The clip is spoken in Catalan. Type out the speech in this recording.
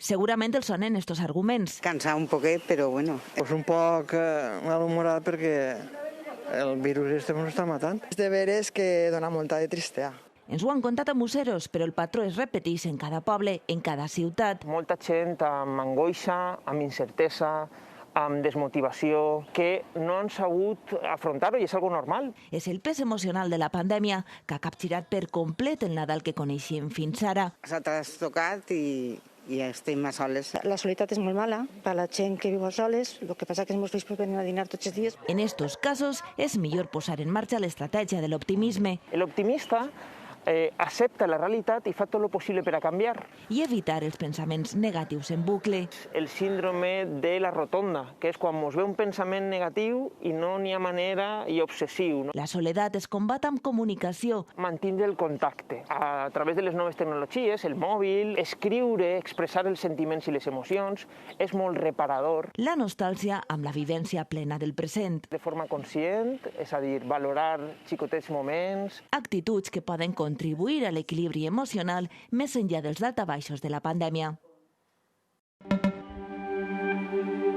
Segurament els sonen estos arguments. Cansar un poquet, però bueno. Pues un poc malhumorat perquè el virus este ens està matant. És de veres que dona molta de tristea. Ens ho han contat a Museros, però el patró es repeteix en cada poble, en cada ciutat. Molta gent amb angoixa, amb incertesa, amb desmotivació, que no han sabut afrontar-ho i és algo normal. És el pes emocional de la pandèmia que ha capgirat per complet el Nadal que coneixíem fins ara. S'ha trastocat i estem a soles. La solidaritat és molt mala per a la gent que viu a soles, el que passa que els meus fills venen a dinar tots els dies. En estos casos és millor posar en marxa l'estratègia de l'optimisme. L'optimista accepta la realitat i fa tot el possible per a canviar. I evitar els pensaments negatius en bucle. El síndrome de la rotonda, que és quan ens ve un pensament negatiu i no n'hi ha manera i obsessiu. La soledat es combat amb comunicació. Mantindre el contacte a través de les noves tecnologies, el mòbil, escriure, expressar els sentiments i les emocions, és molt reparador. La nostàlgia amb la vivència plena del present. De forma conscient, és a dir, valorar xicotets moments. Actituds que poden contribuir a l'equilibri emocional més enllà dels daltabaixos de la pandèmia.